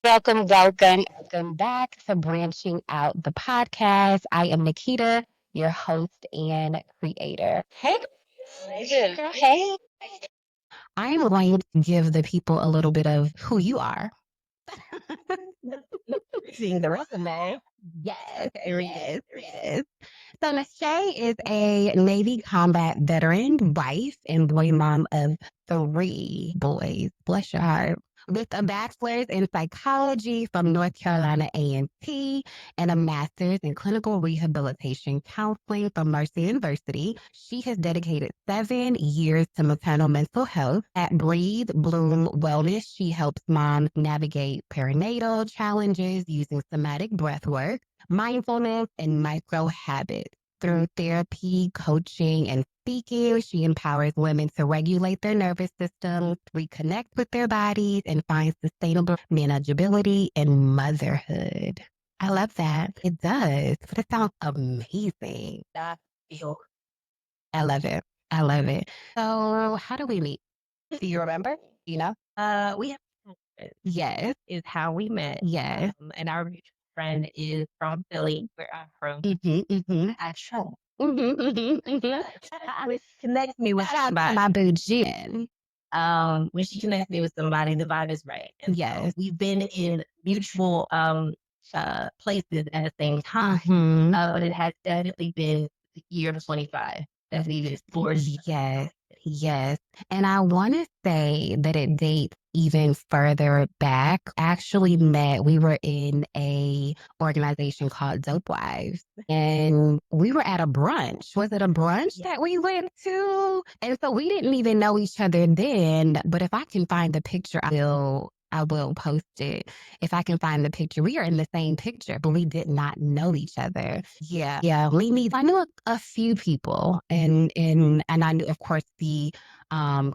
Welcome back to Branching Out the podcast. I am Nikita, your host and creator. Hey, girl, hey. I am going to give the people a little bit of who you are. Seeing the resume. Yes, yes. So Nisheé is a Navy combat veteran, wife, and boy mom of three boys. Bless your heart. With a bachelor's in psychology from North Carolina A&T and a master's in clinical rehabilitation counseling from Mercer University, she has dedicated 7 years to maternal mental health. At Breathe Bloom Wellness, she helps moms navigate perinatal challenges using somatic breathwork, mindfulness, and micro habits. Through therapy, coaching, and speaking, she empowers women to regulate their nervous systems, reconnect with their bodies, and find sustainable manageability in motherhood. I love that. It does, but it sounds amazing. I feel. I love it. I love it. So, how do we meet? Do you remember? You know? We have Yes. is how we met. Yes. And our mutual friend is from Philly, where I'm from. Actually, which connects me with Shout out to somebody. my boo Jen. When she connects me with somebody, the vibe is right. And so Yes. we've been in mutual places at the same time. Mhm. But it has definitely been the year of 25. That's even forged. Yes, yes. And I want to say that it dates even further back. Actually met, we were in a organization called Dope Wives. And we were at a brunch. Was it a brunch that we went to? And so we didn't even know each other then. But if I can find the picture, I will post it. If I can find the picture, we are in the same picture, but we did not know each other. Yeah, we need. I knew a few people, and I knew, of course, the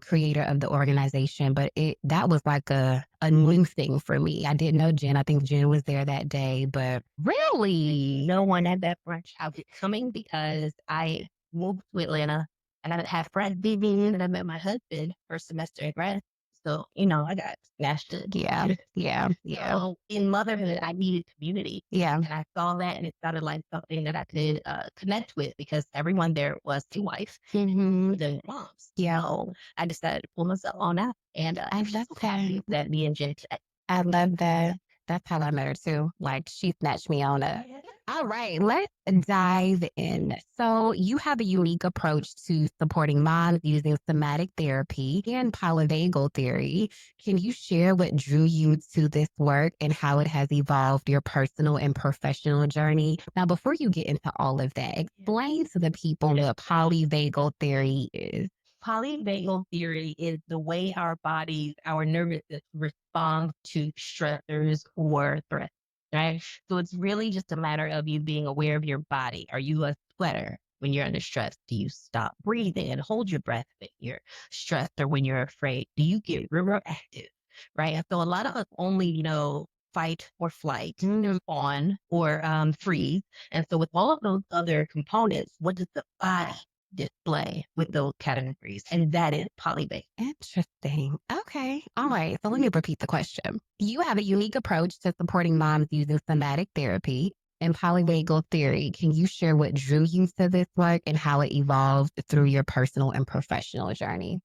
creator of the organization, but that was like a new thing for me. I didn't know Jen. I think Jen was there that day, but really, No one at that brunch house is coming because I moved to Atlanta and I had friends leaving and I met my husband first semester in grad. So, I got snatched up. yeah. So in motherhood, I needed community. Yeah. And I saw that and it sounded like something that I could connect with because everyone there was a wife, the moms. Yeah. So I decided to pull myself on out. And I I'm love so happy that. that me and Jen I love that. That's how I met her too. Like she snatched me on up. All right, let's dive in. So, you have a unique approach to supporting moms using somatic therapy and polyvagal theory. Can you share what drew you to this work and how it has evolved your personal and professional journey? Now, before you get into all of that, explain to the people what polyvagal theory is. Polyvagal theory is the way our bodies, our nervous system respond to stressors or threats, right? So it's really just a matter of you being aware of your body. Are you a sweater when you're under stress? Do you stop breathing and hold your breath when you're stressed or when you're afraid? Do you get real active, right? And so a lot of us only, fight or flight, on or freeze. And so with all of those other components, what does the body display with those categories? And that is polyvagal. Interesting. Okay. All right. So let me repeat the question. You have a unique approach to supporting moms using somatic therapy and polyvagal theory. Can you share what drew you to this work and how it evolved through your personal and professional journey?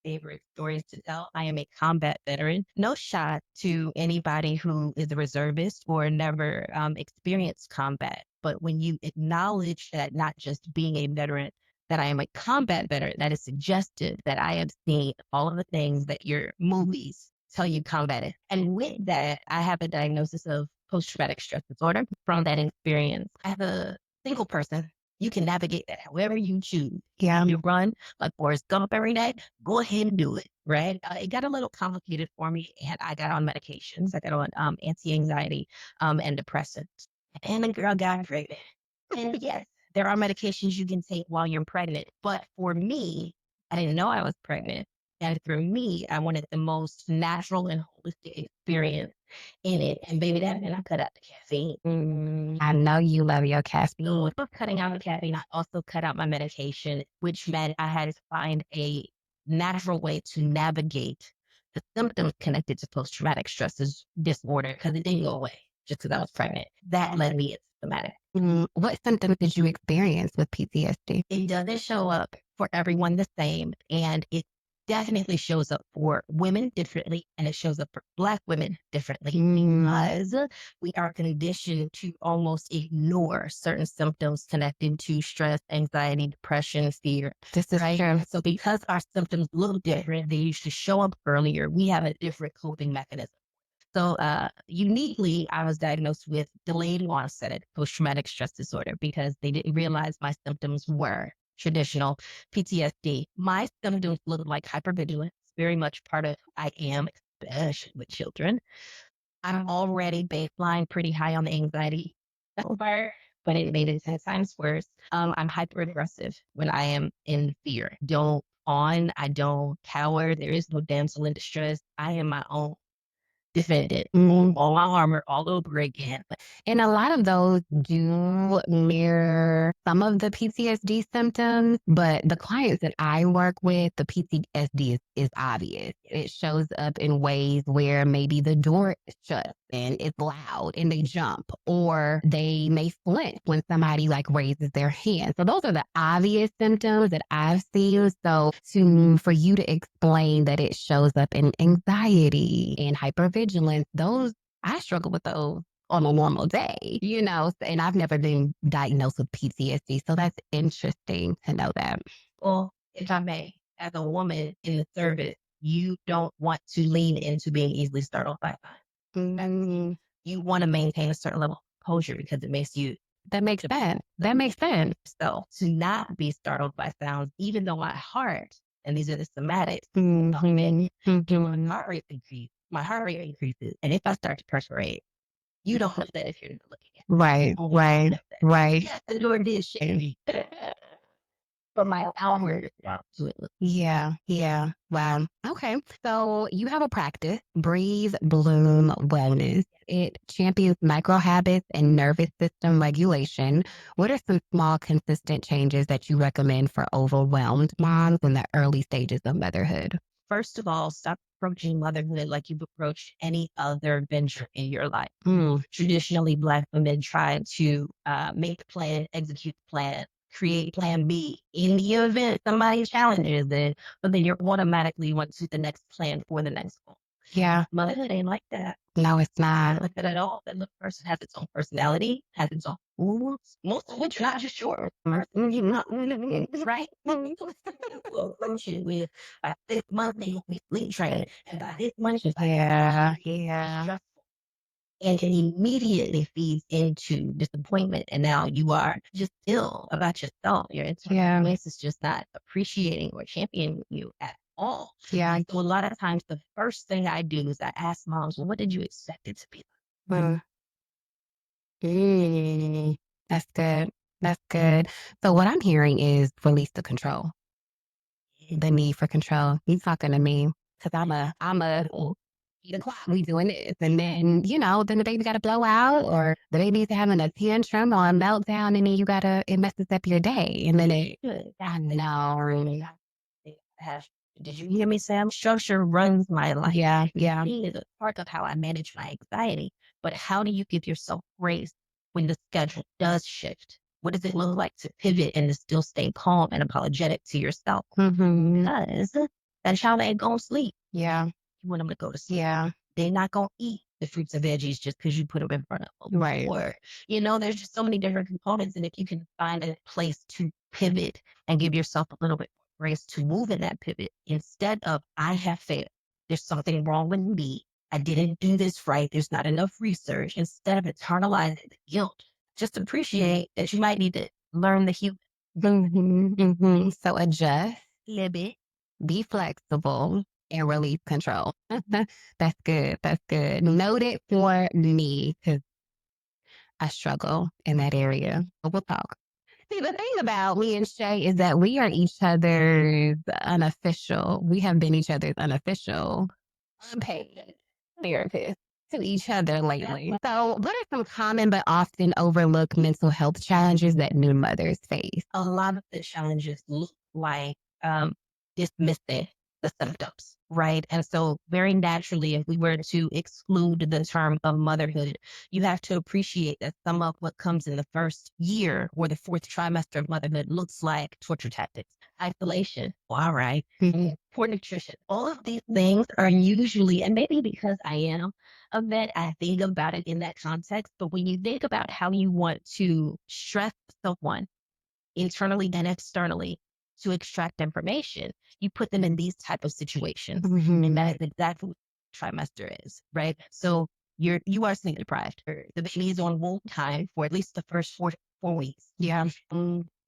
Favorite stories to tell. I am a combat veteran. No shot to anybody who is a reservist or never experienced combat. But when you acknowledge that not just being a veteran, that I am a combat veteran, that is suggested that I have seen all of the things that your movies tell you combat is. And with that, I have a diagnosis of post-traumatic stress disorder from that experience. As a single person, you can navigate that however you choose. Yeah. You run like Forrest Gump every day, go ahead and do it, right? It got a little complicated for me, and I got on medications. I got on anti-anxiety and depressants, and the girl got pregnant. And yes, there are medications you can take while you're pregnant, but for me, I didn't know I was pregnant. And for me, I wanted the most natural and holistic experience in it. And baby, that meant I cut out the caffeine. I know you love your caffeine. So for cutting out the caffeine, I also cut out my medication, which meant I had to find a natural way to navigate the symptoms connected to post-traumatic stress disorder because it didn't go away just because I was pregnant. That led me into somatic. What symptoms did you experience with PTSD? It doesn't show up for everyone the same, and it definitely shows up for women differently, and it shows up for Black women differently because we are conditioned to almost ignore certain symptoms connected to stress, anxiety, depression, fear. This is true. So because our symptoms look different, they usually show up earlier. We have a different coping mechanism. So uniquely, I was diagnosed with delayed onset post-traumatic stress disorder because they didn't realize my symptoms were traditional PTSD. My symptoms looked like hypervigilance, very much part of who I am, especially with children. I'm already baseline pretty high on the anxiety bar, but it made it 10 times worse. I'm hyper aggressive when I am in fear. I don't cower. There is no damsel in distress. I am my own defendant. All my armor all over again. And a lot of those do mirror some of the PTSD symptoms, but the clients that I work with, the PTSD is obvious. It shows up in ways where maybe the door is shut and it's loud and they jump, or they may flinch when somebody like raises their hand. So those are the obvious symptoms that I've seen. So for you to explain that it shows up in anxiety and hypervigilance, those I struggle with those on a normal day, and I've never been diagnosed with PTSD. So that's interesting to know that. Well, if I may, as a woman in the service, you don't want to lean into being easily startled by signs. You want to maintain a certain level of composure because it makes you. That makes sense. That makes sense. So to not be startled by sounds, even though my heart, and these are the somatics, my heart rate increases. And if I start to perforate, you don't know that if you're looking at it. Right. Yes, the door did shake. For my hours to it. Yeah. Wow. Okay. So you have a practice, Breathe, Bloom Wellness. It champions micro habits and nervous system regulation. What are some small, consistent changes that you recommend for overwhelmed moms in the early stages of motherhood? First of all, stop approaching motherhood like you've approached any other venture in your life. Traditionally, Black women try to make the plan, execute the plan, create plan B in the event somebody challenges it, but then you're automatically want to the next plan for the next goal. Yeah. Motherhood ain't like that. No, it's not. Like that at all. That little person has its own personality, has its own rules, most of which are not just yours. Right? Well, function with by this month they will be sleep trained, and by this month it's Yeah. and it immediately feeds into disappointment. And now you are just ill about yourself. Your entire voice is just not appreciating or championing you at all. Yeah. So a lot of times the first thing I do is I ask moms, well, what did you expect it to be? That's good. That's good. So what I'm hearing is release the control, the need for control. You talking to me because I'm a 8 o'clock. We doing this, and then then the baby got to blow out, or the baby's having a tantrum or a meltdown, and then it messes up your day, and then I know. Really. Did you hear me, Sam? Structure runs my life. Yeah. It is a part of how I manage my anxiety. But how do you give yourself grace when the schedule does shift? What does it look like to pivot and to still stay calm and apologetic to yourself? Because that child ain't gonna sleep. Yeah. You want them to go to sleep. Yeah. They're not gonna eat the fruits and veggies just because you put them in front of them. Right. Or, there's just so many different components. And if you can find a place to pivot and give yourself a little bit more grace to move in that pivot instead of, I have failed. There's something wrong with me. I didn't do this right. There's not enough research. Instead of internalizing the guilt, just appreciate that you might need to learn the human. So adjust, Libby. be flexible, and release control. That's good. That's good. Note it for me because I struggle in that area. But we'll talk. See, the thing about me and Shae is that we are each other's unofficial. We have been each other's unofficial, unpaid therapists to each other lately. So, what are some common but often overlooked mental health challenges that new mothers face? A lot of the challenges look like dismissing the symptoms. right? And so, very naturally, if we were to exclude the term of motherhood, you have to appreciate that some of what comes in the first year or the fourth trimester of motherhood looks like torture tactics, isolation, all right, poor nutrition. All of these things are usually, and maybe because I am a vet, I think about it in that context. But when you think about how you want to stress someone internally and externally to extract information, you put them in these type of situations. And that is exactly what trimester is, right? So you are sleep deprived. The baby is on womb time for at least the first 4 weeks. Yeah.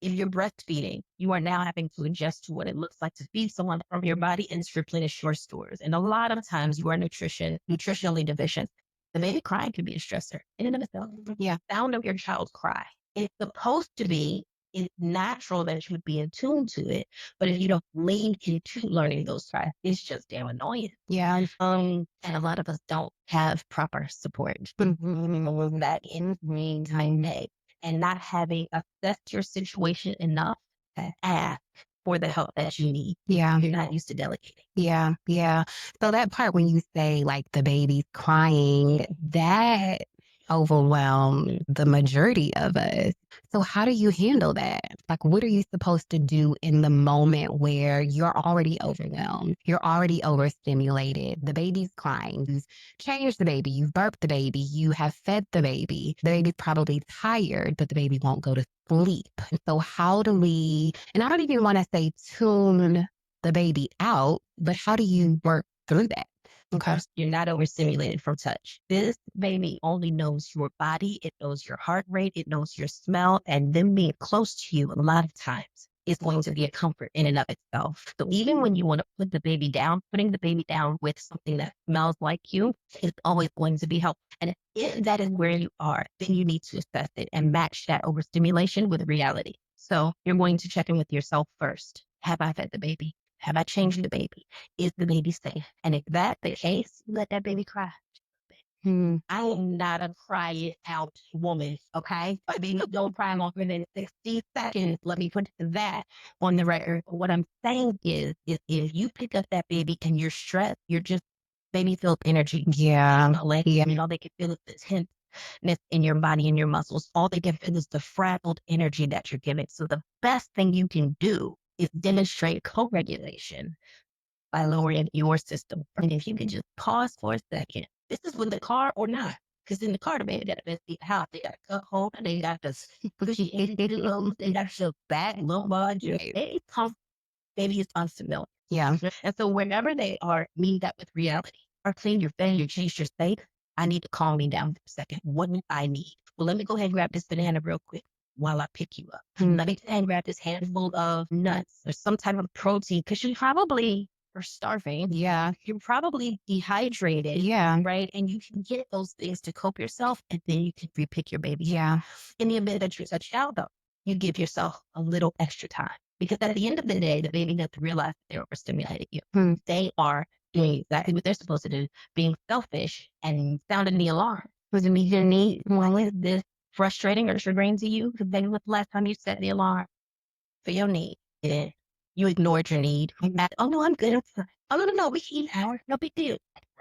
If you're breastfeeding, you are now having to adjust to what it looks like to feed someone from your body and to replenish your stores. And a lot of times you are nutritionally deficient. The baby crying can be a stressor in and of itself. Yeah. Sound of your child cry. It's supposed to be, it's natural that you would be in tune to it. But if you don't lean into learning those cries, it's just damn annoying. Yeah. And a lot of us don't have proper support. That in meantime, and not having assessed your situation enough to ask for the help that you need. Yeah. You're not used to delegating. Yeah. Yeah. So that part when you say like the baby's crying, that overwhelmed the majority of us. So how do you handle that? Like, what are you supposed to do in the moment where you're already overwhelmed? You're already overstimulated. The baby's crying. You've changed the baby. You've burped the baby. You have fed the baby. The baby's probably tired, but the baby won't go to sleep. So how do we, and I don't even want to say tune the baby out, but how do you work through that? Okay. You're not overstimulated from touch. This baby only knows your body. It knows your heart rate. It knows your smell. And them being close to you a lot of times is going to be a comfort in and of itself. So even when you want to put the baby down, putting the baby down with something that smells like you is always going to be helpful. And if that is where you are, then you need to assess it and match that overstimulation with reality. So you're going to check in with yourself first. Have I fed the baby? Have I changed the baby? Is the baby safe? And if that's the case, let that baby cry. I am not a cry it out woman, okay? I mean, don't cry longer than 60 seconds. Let me put that on the record. What I'm saying is if you pick up that baby and you're stressed, you're just, baby feels energy. Yeah. Like, all they can feel is the tenseness in your body and your muscles. All they can feel is the fragile energy that you're giving. So the best thing you can do is demonstrate co-regulation by lowering your system. And if you can just pause for a second, this is with the car or not. Because in the car, the baby got to best the house. They got to cut home and they got to, because she ate it, they got to back, lumbar, they come, baby is unfamiliar. Yeah. And so whenever they are, meet that with reality, or clean your face, you change your state, I need to calm me down for a second. What do I need? Well, let me go ahead and grab this banana real quick while I pick you up. Let me go ahead and grab this handful of nuts or some type of protein because you probably are starving. Yeah. You're probably dehydrated. Yeah. Right. And you can get those things to cope yourself and then you can repick your baby. Yeah. In the event that you're a child, though, you give yourself a little extra time. Because at the end of the day, the baby doesn't realize they're overstimulating you. They are doing exactly what they're supposed to do, being selfish and sounding the alarm. Does it mean your need? Well, is this frustrating or triggering to you? Because then when's the last time you set the alarm for your need? And you ignored your need. Oh, no, I'm good. I'm fine. Oh, no, we can eat an hour. No big deal.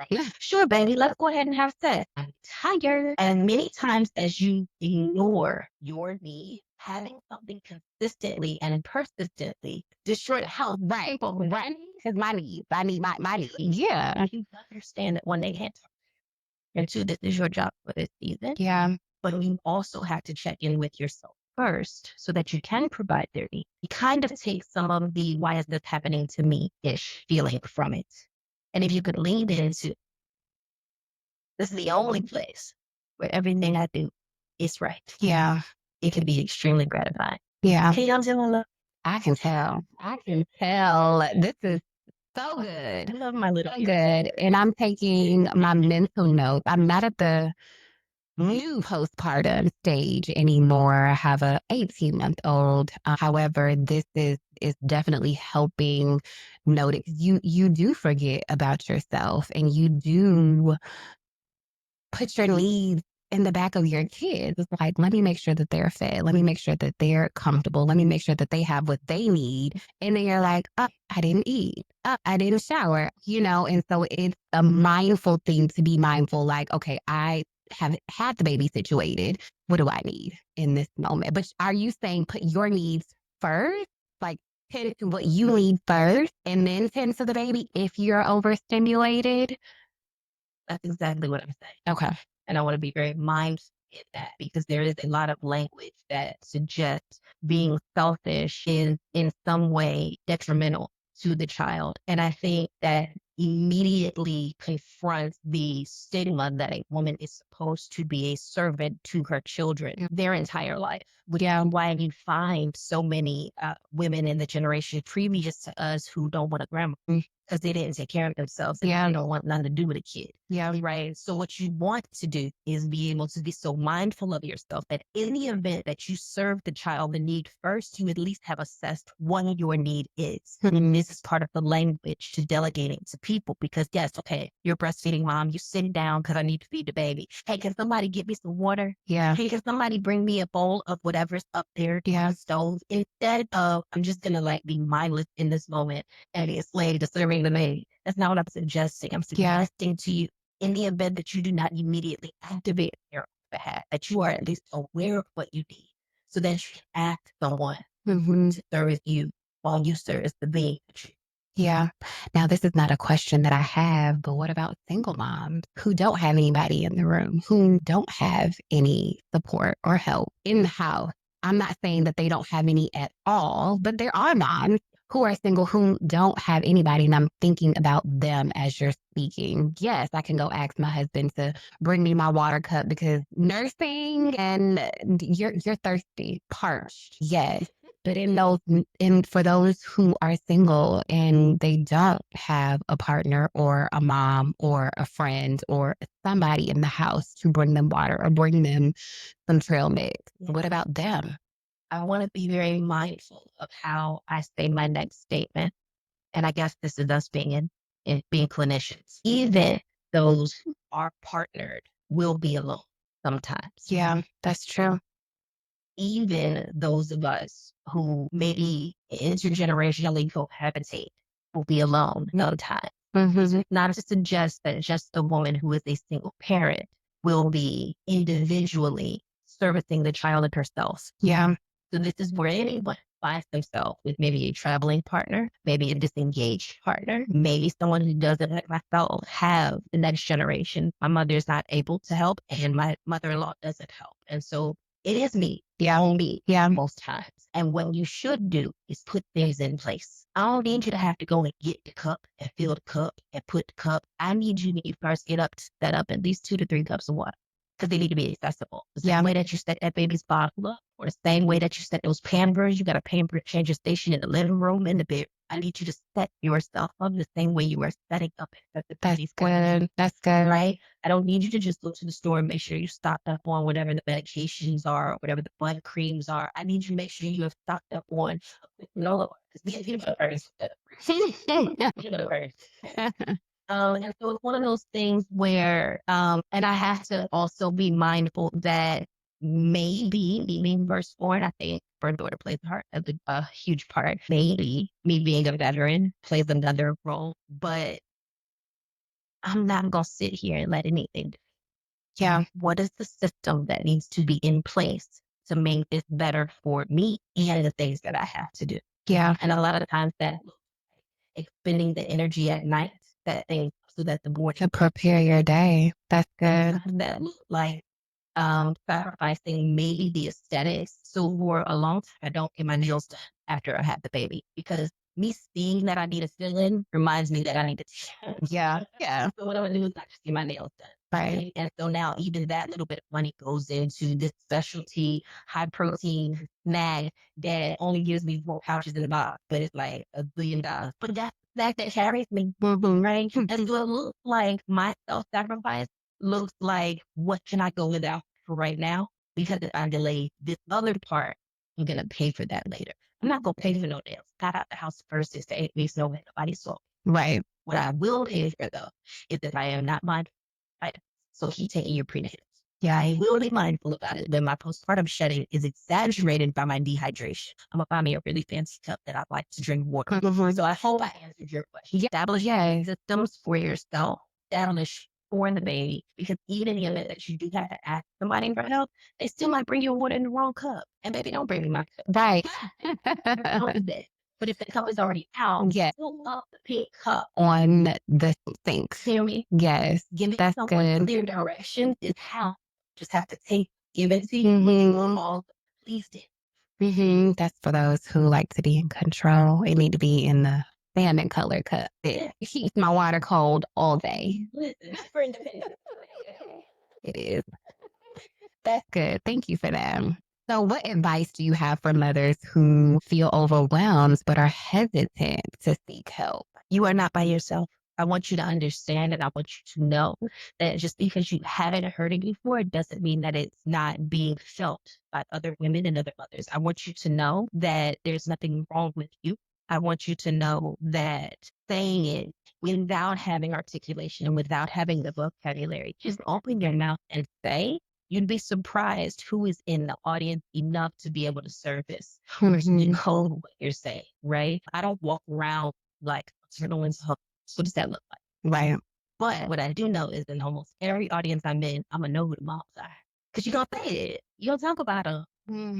Yeah, sure, baby. Let's go ahead and have sex. I'm tired. And many times, as you ignore your need, having something consistently and persistently destroy the health. Right. Right. Because my needs. I need my needs. Yeah. You understand that one, they can't talk. And two, this is your job for this season. Yeah. But you also have to check in with yourself first so that you can provide their needs. You kind of take some of the why is this happening to me-ish feeling from it. And if you could lean into this is the only place where everything I do is right. Yeah. It can be extremely gratifying. Yeah. Can you tell my love? I can tell. I can tell. This is so good. I love my little So good. And I'm taking my mental notes. I'm not at the new postpartum stage anymore. I have a 18-month-old. However, this is definitely helping notice you do forget about yourself and you do put your needs in the back of your kids. It's like, let me make sure that they're fed. Let me make sure that they're comfortable. Let me make sure that they have what they need. And then you're like, oh, I didn't eat. Oh, I didn't shower, And so it's a mindful thing to be mindful. Like, okay, I have had the baby situated. What do I need in this moment? But are you saying put your needs first? Like, tend to what you need first and then tend to the baby if you're overstimulated? That's exactly what I'm saying. Okay. And I want to be very mindful in that because there is a lot of language that suggests being selfish is in some way detrimental to the child. And I think that immediately confronts the stigma that a woman is supposed to be a servant to her children their entire life. Which is why you find so many women in the generation previous to us who don't want a grandma because they didn't take care of themselves and they don't want nothing to do with a kid. Yeah. Right. So what you want to do is be able to be so mindful of yourself that in the event that you serve the child the need first, you at least have assessed what your need is. And this is part of the language to delegating to people because yes, okay, you're breastfeeding mom, you sit down because I need to feed the baby. Hey, can somebody get me some water? Yeah. Hey, can somebody bring me a bowl of whatever's up there on the stove? Instead of I'm just gonna be mindless in this moment and be a slave to serving the maid. That's not what I'm suggesting. I'm suggesting to you in the event that you do not immediately activate your behalf, that you are at least aware of what you need so that you can ask someone to serve you while you serve the being. Yeah. Now, this is not a question that I have, but what about single moms who don't have anybody in the room, who don't have any support or help in the house? I'm not saying that they don't have any at all, but there are moms who are single who don't have anybody. And I'm thinking about them as you're speaking. Yes, I can go ask my husband to bring me my water cup because nursing and you're thirsty, parched. Yes. But for those who are single and they don't have a partner or a mom or a friend or somebody in the house to bring them water or bring them some trail mix, what about them? I want to be very mindful of how I say my next statement. And I guess this is us being clinicians. Even those who are partnered will be alone sometimes. Yeah, that's true. Even those of us who maybe intergenerationally cohabitate will be alone sometimes. Not to suggest that just the woman who is a single parent will be individually servicing the child and herself. Yeah. So this is where anyone finds themselves with maybe a traveling partner, maybe a disengaged partner, maybe someone who doesn't, like myself, have the next generation. My mother is not able to help, and my mother-in-law doesn't help. And so it is me, on me, most times. And what you should do is put things in place. I don't need you to have to go and get the cup and fill the cup and put the cup. I need you when you first get up to set up at least 2 to 3 cups of water because they need to be accessible. The same way that you set that baby's bottle up, or the same way that you set those Pampers, you got a Pamper changer station in the living room, in the bed. I need you to set yourself up the same way you are setting up at the baby's Good. That's good. right? I don't need you to just go to the store and make sure you stocked up on whatever the medications are, or whatever the blood creams are. I need you to make sure you have stocked up on no, because peanut butter is peanut butter. And so it's one of those things where, and I have to also be mindful that maybe me being verse born, I think birth order plays a huge part. Maybe me being a veteran plays another role, but I'm not going to sit here and let anything. Yeah. What is the system that needs to be in place to make this better for me and the things that I have to do? Yeah. And a lot of times that expending the energy at night, that thing, so that the morning To prepare your day. That's good. sometimes that look like sacrificing maybe the aesthetics. So for a long time, I don't get my nails done after I have the baby because me seeing that I need a fill in reminds me that I need to. Yeah. Yeah. So what I'm gonna do is I just get my nails done. Right. And so now even that little bit of money goes into this specialty high protein snack that only gives me 4 pouches in the box, but it's like $1 billion. But that's the snack that carries me, right? And so it looks like my self-sacrifice looks like what can I go without for right now? Because if I delay this other part, I'm gonna pay for that later. I'm not gonna pay for no nails. Got out the house first 6 to 8 weeks, no way nobody saw. Right. What I will pay for though is that I am not mindful. Right? So keep taking your prenatals. Yeah. I will be mindful about it. Then my postpartum shedding is exaggerated by my dehydration. I'm gonna find me a really fancy cup that I like to drink water. So I hope I answered your question. Establish systems for yourself, establish for the baby, because even in the event that you do have to ask somebody for help, they still might bring you water in the wrong cup. And baby, don't bring me my cup. Right. Don't do that. But if the cup is already out, Yeah. fill up the pink cup. On the sink. Hear me? Yes. Give me That's someone good. clear direction is how. Just have to give it to you. Please do. That's for those who like to be in control. It need to be in the salmon color cup. It keeps my water cold all day. Listen, for independent. It is. That's good. Thank you for that. So, what advice do you have for mothers who feel overwhelmed but are hesitant to seek help? You are not by yourself. I want you to understand and I want you to know that just because you haven't heard it before doesn't mean that it's not being felt by other women and other mothers. I want you to know that there's nothing wrong with you. I want you to know that saying it without having articulation and without having the vocabulary, just open your mouth and say, you'd be surprised who is in the audience enough to be able to service or to decode what you're saying, right? I don't walk around like maternal mental health. What does that look like? Right. But what I do know is in almost every audience I'm in, I'm going to know who the moms are. Because you're going to say it. You're going to talk about them.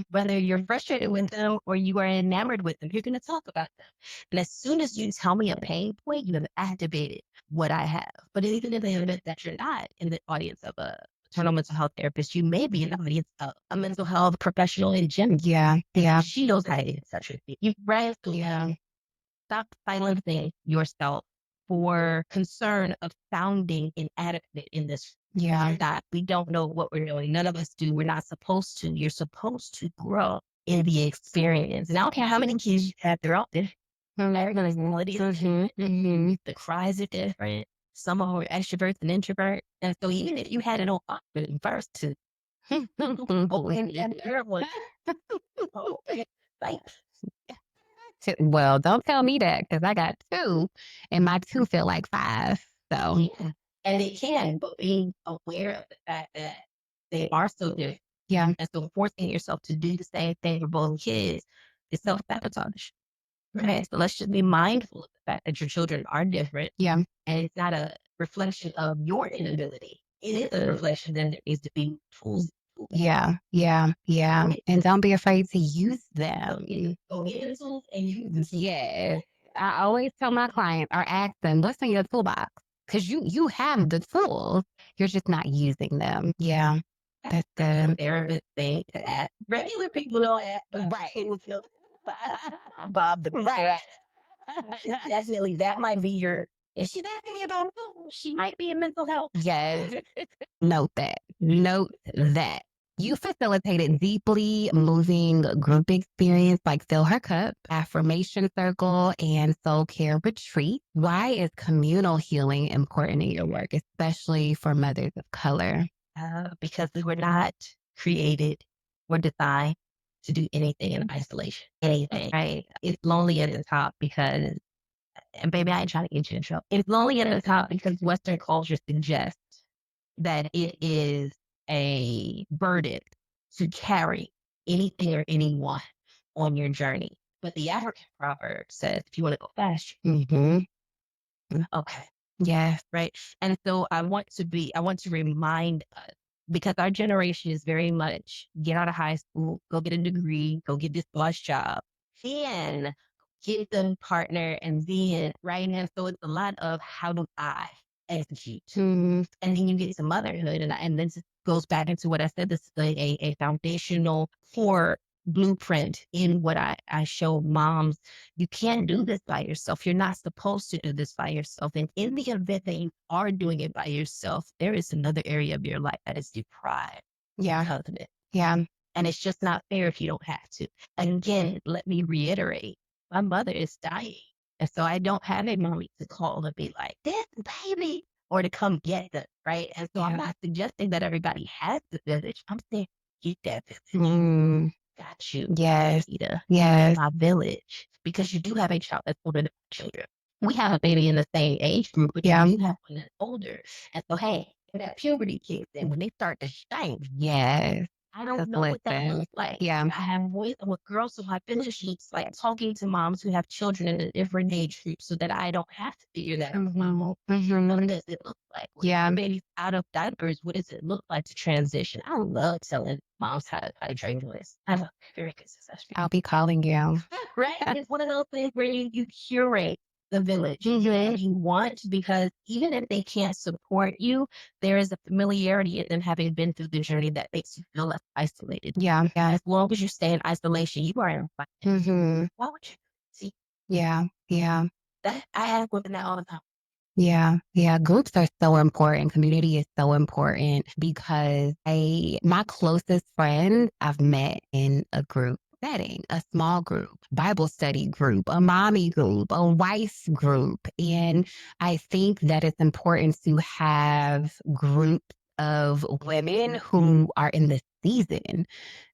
Whether you're frustrated with them or you are enamored with them, you're going to talk about them. And as soon as you tell me a pain point, you have activated what I have. But even in the event that you're not in the audience of a maternal mental health therapist, you may be in the audience of a mental health professional in general. Yeah. Yeah. She knows how to get in touch with you. You right? Yeah. Stop silencing yourself for concern of sounding inadequate in this. Yeah. That we don't know what we're doing. None of us do. We're not supposed to. You're supposed to grow in the experience. And I don't care how many kids you have, they're all different. Everybody's melody is different. The cries are different. Some are extroverts and introverts. And so even if you had an old first to open and third one, like well, don't tell me that because I got two and my two feel like five. So, yeah. And they can, but being aware of the fact that they are so different. yeah. And so forcing yourself to do the same thing for both kids is self-sabotage. Right. So let's just be mindful of the fact that your children are different. Yeah. And it's not a reflection of your inability. It is a reflection that there needs to be tools. Yeah. Yeah. Yeah. And don't be afraid to use them. Go get the tools and use them. Yeah. I always tell my clients or ask them, what's in your toolbox? Because you have the tools. You're just not using them. Yeah. That's good. Therapist thing to ask. Regular people don't ask. Right. Bob the Right. Definitely, that might be your. If she's asking me about she might be in mental health. Yes. Note that. Note that. You facilitated deeply moving group experience like Fill Her Cup, Affirmation Circle, and Soul Care Retreat. Why is communal healing important in your work, especially for mothers of color? Because we were not created or designed to do anything in isolation. Anything, right? It's lonely at the top because, and baby, I ain't trying to get you in trouble. It's lonely at the top because Western culture suggests that it is a burden to carry anything or anyone on your journey. But the African proverb says, if you want to go fast, okay. Yes. Right. And so I want to remind us because our generation is very much get out of high school, go get a degree, go get this boss job, then get a partner, and then right now. So it's a lot of how do I execute, and then you get to motherhood, and this goes back into what I said. This is a foundational core blueprint in what I show moms. You can't do this by yourself. You're not supposed to do this by yourself. And in the event that you are doing it by yourself, there is another area of your life that is deprived because of it. Yeah. And it's just not fair if you don't have to. Again, let me reiterate, my mother is dying. And so I don't have a mommy to call and be like, this baby, or to come get them, right? And so I'm not suggesting that everybody has the village. I'm saying, get that village. Got you. Yes. Ida. Yes. My village. Because you do have a child that's older than my children. We have a baby in the same age group, but you have one that's older. And so, hey, and that puberty kicks in when they start to shine. Yes. I don't know what that Listen. looks like. Yeah. I have voice with girls who have relationships, like talking to moms who have children in a different age group so that I don't have to figure that out. What does it look like? When Yeah. your baby's out of diapers, what does it look like to transition? I love telling moms how to train this. I have a very good success rate. I'll be calling you. Right? It's one of those things where you curate the village you want, because even if they can't support you, there is a familiarity in them having been through the journey that makes you feel less isolated. Yeah. Yeah. As long as you stay in isolation, you are in fight. Mm-hmm. Why would you? See, Yeah. Yeah. that I have women that all the time. Yeah, yeah. Groups are so important. Community is so important because my closest friends I've met in a group setting, a small group, Bible study group, a mommy group, a wife group. And I think that it's important to have groups of women who are in the season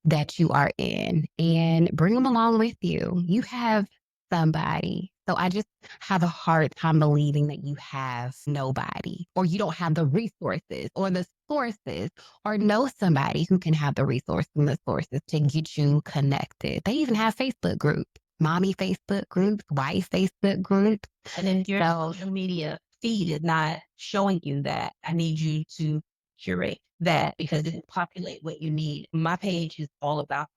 that you are in and bring them along with you. You have somebody. So I just have a hard time believing that you have nobody or you don't have the resources or the sources or know somebody who can have the resources and the sources to get you connected. They even have Facebook groups, mommy Facebook groups, wife Facebook groups. And then your social media feed is not showing you that. I need you to curate that because it will populate what you need. My page is all about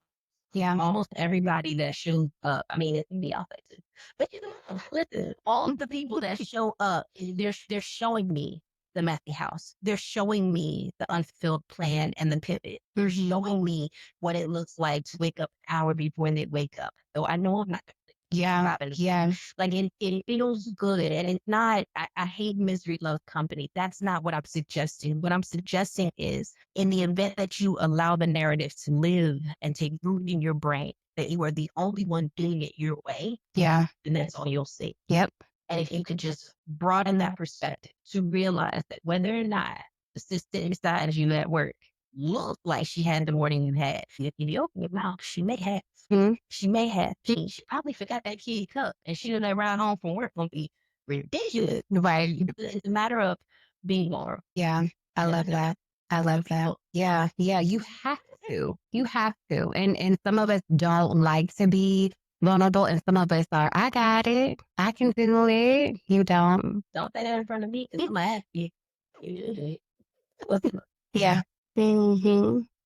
almost everybody that shows up. I mean, it can be authentic, but you know, listen, all of the people that show up, they're showing me the messy house. They're showing me the unfulfilled plan and the pivot. They're showing me what it looks like to wake up an hour before they wake up. So I know I'm not. Yeah. Yeah. Like it feels good. And it's not, I hate misery loves company. That's not what I'm suggesting. What I'm suggesting is in the event that you allow the narrative to live and take root in your brain, that you are the only one doing it your way, Yeah. then that's all you'll see. Yep. And if you could just broaden that perspective to realize that whether or not the sister beside you at work looked like she had the morning you had, if you open your mouth, she may have. She may have. She probably forgot that kid cup, and she done that ride home from work gonna be ridiculous. Right. It's a matter of being moral. Yeah. I love that. I love that. Yeah. Yeah. You have to. You have to. And some of us don't like to be vulnerable, and some of us are, I got it. I can do it. You don't. Don't say that in front of me because I'm gonna ask you. Yeah.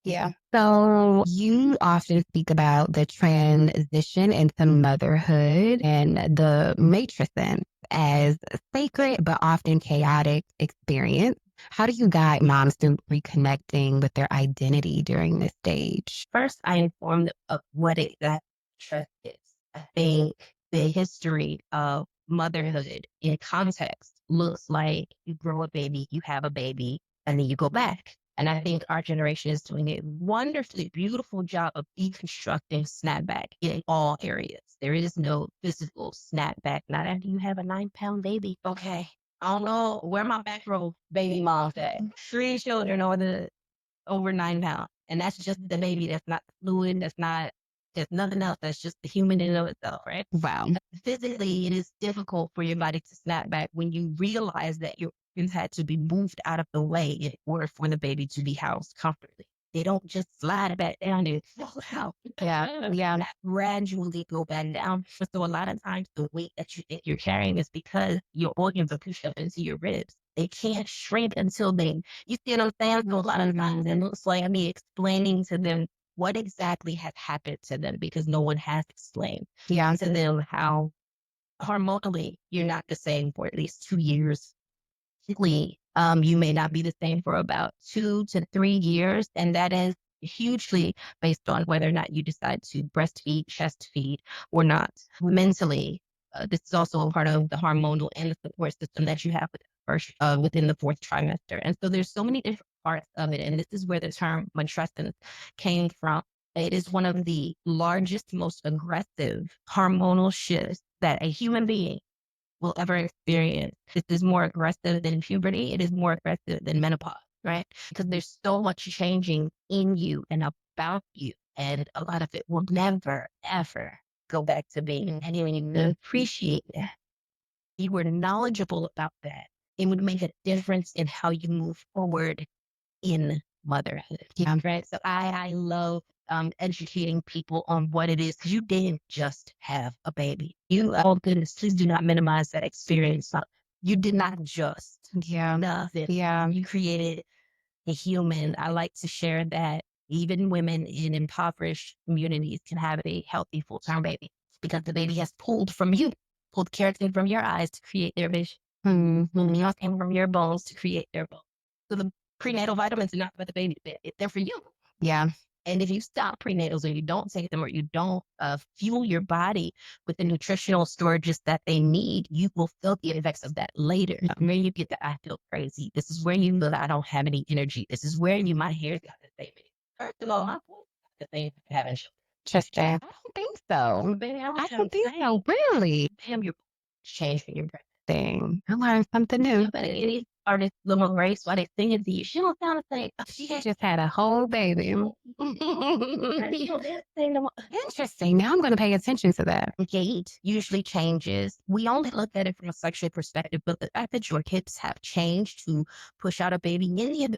Yeah. So you often speak about the transition into motherhood and the matricence as a sacred but often chaotic experience. How do you guide moms through reconnecting with their identity during this stage? First, I inform them of what exactly trust is. I think the history of motherhood in context looks like you grow a baby, you have a baby, and then you go back. And I think our generation is doing a wonderfully beautiful job of deconstructing snapback in all areas. There is no physical snapback, not after you have a 9-pound baby. Okay. I don't know where my back row baby mom's at. 3 children over 9 pounds. And that's just the baby. That's not fluid. There's nothing else. That's just the human in and of itself, right? Wow. Physically, it is difficult for your body to snap back when you realize that your organs had to be moved out of the way in order for the baby to be housed comfortably. They don't just slide it back down and fall out. Yeah. Yeah. Gradually go back down. So a lot of times the weight that you think you're carrying is because your organs are pushed up into your ribs. They can't shrink until you see what I'm saying? So a lot of times it looks like me explaining to them what exactly has happened to them because no one has explained Yeah. to them how hormonally you're not the same for at least 2 years. Physically, you may not be the same for about 2 to 3 years, and that is hugely based on whether or not you decide to breastfeed, chest feed, or not. Mentally, this is also a part of the hormonal and the support system that you have within the fourth trimester. And so there's so many different parts of it, and this is where the term matrescence came from. It is one of the largest, most aggressive hormonal shifts that a human being will ever experience. This is more aggressive than puberty. It is more aggressive than menopause, right? Because there's so much changing in you and about you. And a lot of it will never, ever go back to being. And you need to appreciate that. You were knowledgeable about that. it would make a difference in how you move forward in motherhood. Yeah. Right. So I love educating people on what it is, because you didn't just have a baby. You, oh goodness, please do not minimize that experience. You did not just Yeah. nothing. Yeah. You created a human. I like to share that even women in impoverished communities can have a healthy full-term baby, because the baby has pulled keratin from your eyes to create their vision, pulled calcium from your bones to create their bones. So the prenatal vitamins are not for the baby, they're for you. Yeah. And if you stop prenatals, or you don't take them, or you don't fuel your body with the nutritional storages that they need, you will feel the effects of that later. Where you get the I feel crazy. This is where you feel I don't have any energy. This is where my hair's got the same. First of all, my voice got the same having children. Tristan. I don't think so. Baby, I don't think so. Really? Damn, your changing your breath. Thing. I learned something new. But any artist, little race, why they sing it to you, she don't sound the same. She just had a whole baby. Interesting. Now I'm going to pay attention to that. Gait usually changes. We only look at it from a sexual perspective, but the fact that your hips have changed to push out a baby,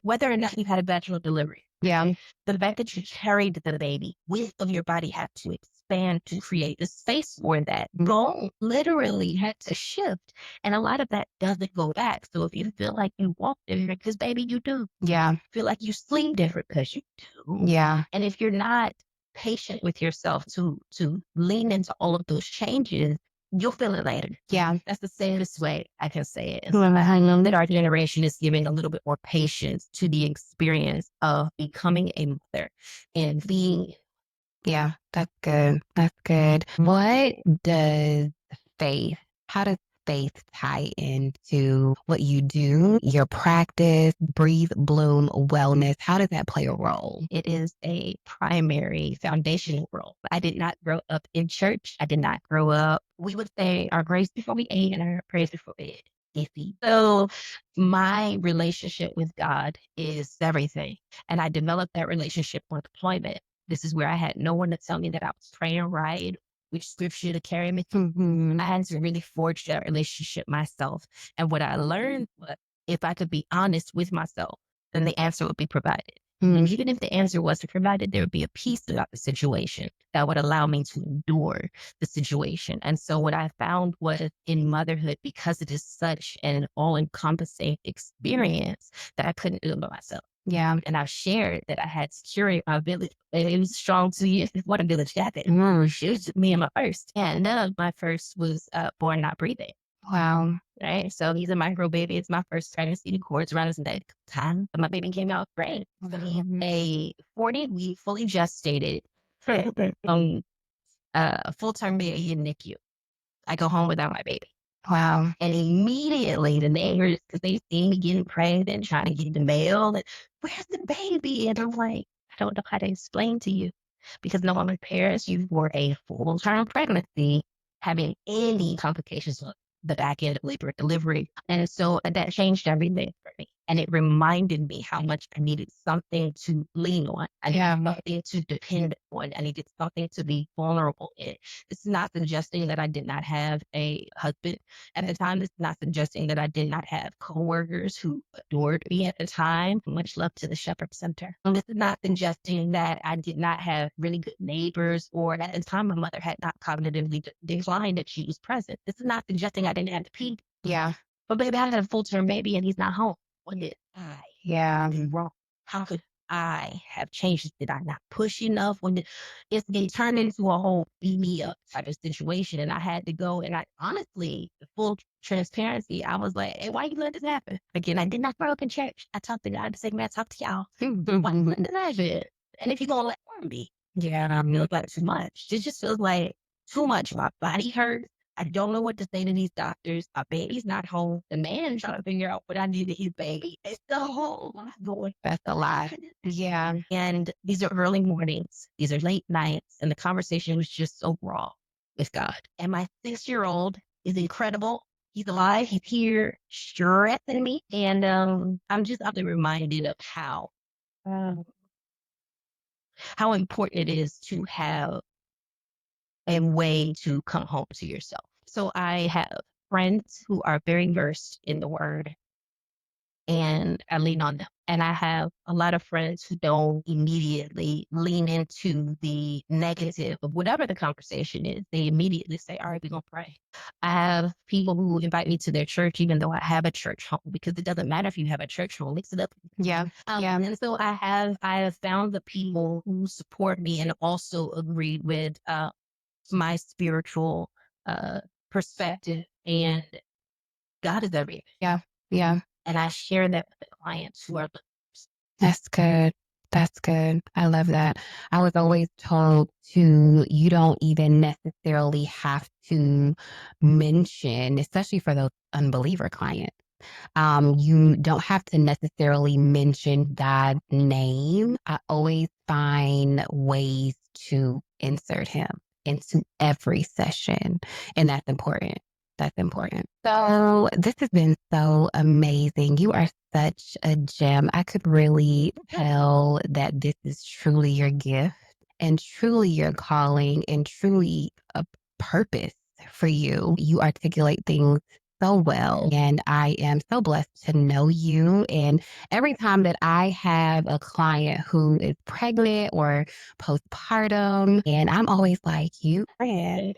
whether or not you had a vaginal delivery, Yeah. the fact that you carried the baby, width of your body had to expand to create the space for that. Bone literally had to shift. And a lot of that doesn't go back. So if you feel like you walk different, because baby, you do. Yeah. Feel like you sleep different, because you do. Yeah. And if you're not patient with yourself to lean into all of those changes, you'll feel it later. Yeah. That's the safest way I can say it. That our generation is giving a little bit more patience to the experience of becoming a mother and being. Yeah, that's good. That's good. What does faith, how does faith tie into what you do, your practice, breathe, bloom, wellness? How does that play a role? It is a primary foundational role. I did not grow up in church. I did not grow up. We would say our grace before we ate and our praise before bed. So my relationship with God is everything. And I developed that relationship on deployment. This is where I had no one to tell me that I was praying right, which scripture to carry me through. I had to really forge that relationship myself. And what I learned was, if I could be honest with myself, then the answer would be provided. And even if the answer wasn't provided, there would be a peace about the situation that would allow me to endure the situation. And so what I found was, in motherhood, because it is such an all-encompassing experience, that I couldn't do it by myself. Yeah. And I've shared that I had security in my village. It was strong 2 years before the village got there. It was just me and my first. And none of my first was born not breathing. Wow. Right. So he's a micro baby. It's my first pregnancy. The cords around his neck. Time. But my baby came out great. A 40-week, fully gestated, full-term baby in NICU. I go home without my baby. Wow. And immediately the neighbors, because they see me getting pregnant and trying to get the mail, and where's the baby? And I'm like, I don't know how to explain to you, because no one prepares you for a full-term pregnancy having any complications of the back end of labor and delivery. And so that changed everything for me. And it reminded me how much I needed something to lean on. I needed something to depend on. I needed something to be vulnerable in. It's not suggesting that I did not have a husband at the time. It's not suggesting that I did not have coworkers who adored me at the time. Much love to the Shepherd Center. And this is not suggesting that I did not have really good neighbors, or at the time my mother had not cognitively declined that she was present. This is not suggesting I didn't have the people. Yeah. But baby, I had a full-term baby and he's not home. What did I do wrong? How could I have changed? Did I not push enough? It turned into a whole beat me up type of situation, and I had to go. And I honestly, full transparency, I was like, "Hey, why you let this happen?" Again, I did not grow up in church. I talked to God the same way I talked to y'all. Why you letting this happen? And if you're gonna let one be, feels like too much. It just feels like too much. My body hurts. I don't know what to say to these doctors. My baby's not home. The man trying to figure out what I need to his baby. It's the whole lot going. That's a lot. Yeah. And these are early mornings. These are late nights. And the conversation was just so raw with God. And my 6-year-old is incredible. He's alive. He's here stressing me. And I'm just reminded of how important it is to have a way to come home to yourself. So I have friends who are very versed in the word. and I lean on them. And I have a lot of friends who don't immediately lean into the negative of whatever the conversation is. They immediately say, all right, we're going to pray. I have people who invite me to their church, even though I have a church home, because it doesn't matter if you have a church home, mix it up. Yeah. Yeah. And so I have found the people who support me and also agree with my spiritual uh, perspective, and God is everything. Yeah. Yeah. And I share that with the clients who are listeners. That's good. That's good. I love that. I was always told to, you don't even necessarily have to mention, especially for those unbeliever clients. You don't have to necessarily mention God's name. I always find ways to insert him into every session. And that's important. That's important. So this has been so amazing. You are such a gem. I could really tell that this is truly your gift and truly your calling and truly a purpose for you. You articulate things so well. And I am so blessed to know you. And every time that I have a client who is pregnant or postpartum, and I'm always like, you friend.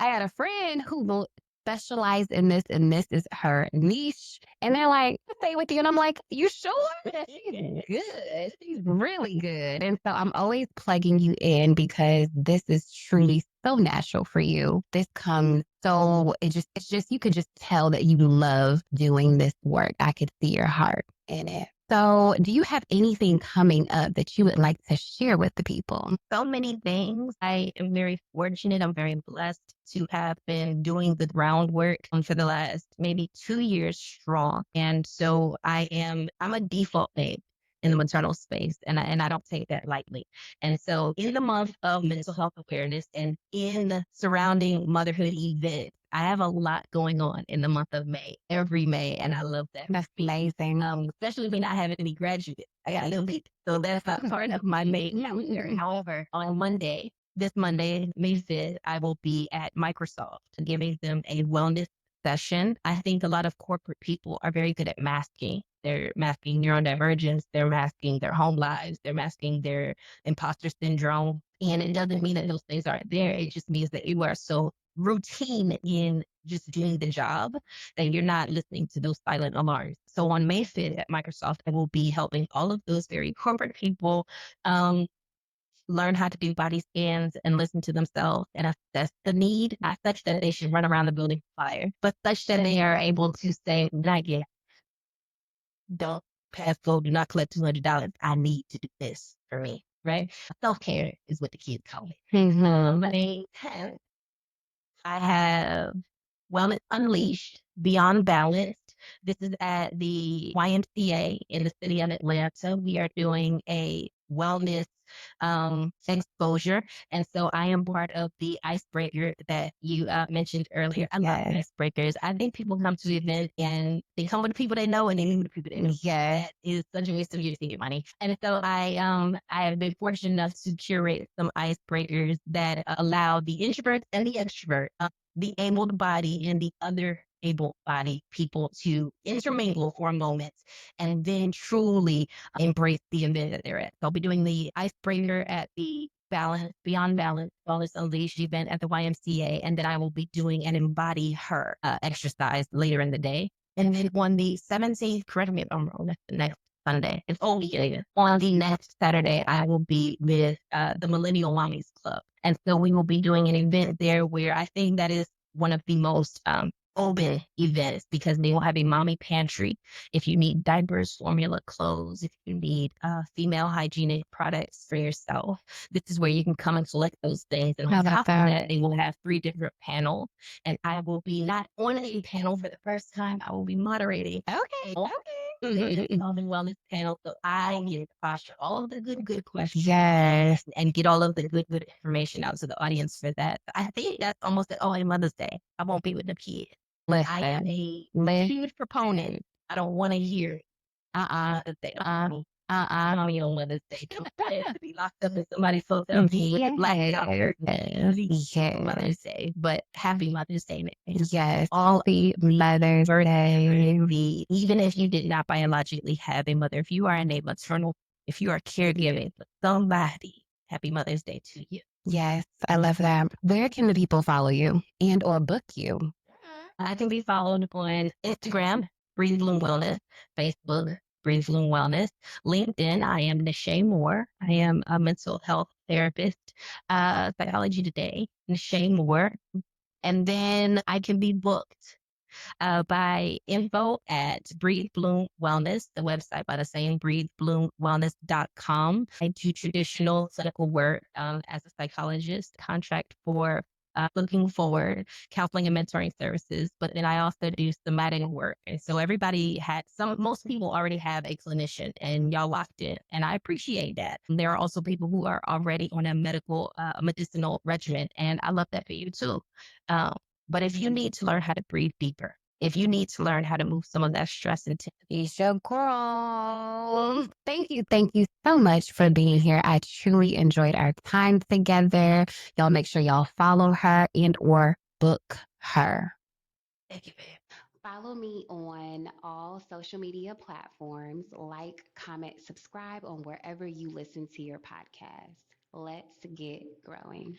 I had a friend who will specialize in this, and this is her niche. And they're like, stay with you. And I'm like, you sure? She's good. She's really good. And so I'm always plugging you in because this is truly so natural for you. This comes so, it's just, you could just tell that you love doing this work. I could see your heart in it. So, do you have anything coming up that you would like to share with the people? So many things. I am very fortunate. I'm very blessed to have been doing the groundwork for the last maybe 2 years strong. And so I'm a default babe in the maternal space, and I don't take that lightly. And so in the month of mental health awareness and in the surrounding motherhood events, I have a lot going on in the month of May, every May, and I love that. That's amazing. Especially when I haven't any graduates. I got a little bit, so that's not part of my May calendar. However, on Monday, this Monday, May 5th, I will be at Microsoft giving them a wellness session. I think a lot of corporate people are very good at masking. They're masking neurodivergence, they're masking their home lives, they're masking their imposter syndrome. And it doesn't mean that those things aren't there. It just means that you are so routine in just doing the job that you're not listening to those silent alarms. So on May 5th at Microsoft, I will be helping all of those very corporate people um, learn how to do body scans and listen to themselves and assess the need, not such that they should run around the building fire, but such that they are able to say, not yet, don't pass go, do not collect $200. I need to do this for me, right? Self-care is what the kids call it. Mm-hmm. I have Wellness Unleashed, Beyond Balanced. This is at the YMCA in the city of Atlanta. We are doing a wellness exposure. And so I am part of the icebreaker that you mentioned earlier. I love icebreakers. I think people come to the event and they come with the people they know and they leave with the people they know. Yeah, that is such a waste of your ticket money. And so I have been fortunate enough to curate some icebreakers that allow the introvert and the extrovert, the able body and the other able bodied people to intermingle for a moment and then truly embrace the event that they're at. So I'll be doing the icebreaker at the Balance, Beyond Balance, Wellness Unleashed event at the YMCA. And then I will be doing an Embody Her exercise later in the day. And then on the 17th, correct me if I'm wrong, that's the next Sunday. It's only on the next Saturday, I will be with the Millennial Mommies Club. And so we will be doing an event there where I think that is one of the most open events because they will have a mommy pantry. If you need diapers, formula, clothes, if you need female hygienic products for yourself, this is where you can come and select those things. And on top of that, they will have 3 different panels. And I will be not on a panel for the first time. I will be moderating. Okay. On the wellness panel. So I get to posture all of the good questions. Yes. And get all of the good information out to the audience for that. I think that's almost at Mother's Day. I won't be with the kids. I am a huge proponent. I don't want to hear that they don't on your Mother's Day. Don't plan to be locked up in somebody's hotel room with a blackout. Yes. Mother's Day, but happy Mother's Day, man. Yes. All Happy Mother's Day. even if you did not biologically have a mother, if you are in a maternal, if you are caregiving for somebody, happy Mother's Day to you. Yes, I love that. Where can the people follow you and or book you? I can be followed on Instagram, Breathe Bloom Wellness, Facebook, Breathe Bloom Wellness, LinkedIn. I am Nisheé Moore. I am a mental health therapist, Psychology Today, Nisheé Moore. And then I can be booked by info at Breathe Bloom Wellness, the website by the same breathebloomwellness.com. I do traditional clinical work as a psychologist, contract for looking forward, counseling and mentoring services, but then I also do somatic work. And so most people already have a clinician and y'all locked in. And I appreciate that. And there are also people who are already on a medicinal regimen. And I love that for you too. Um, but if you need to learn how to breathe deeper, if you need to learn how to move some of that stress into It's your girl. Thank you. Thank you so much for being here. I truly enjoyed our time together. Y'all make sure y'all follow her and or book her. thank you, babe. Follow me on all social media platforms. Like, comment, subscribe on wherever you listen to your podcast. Let's get growing.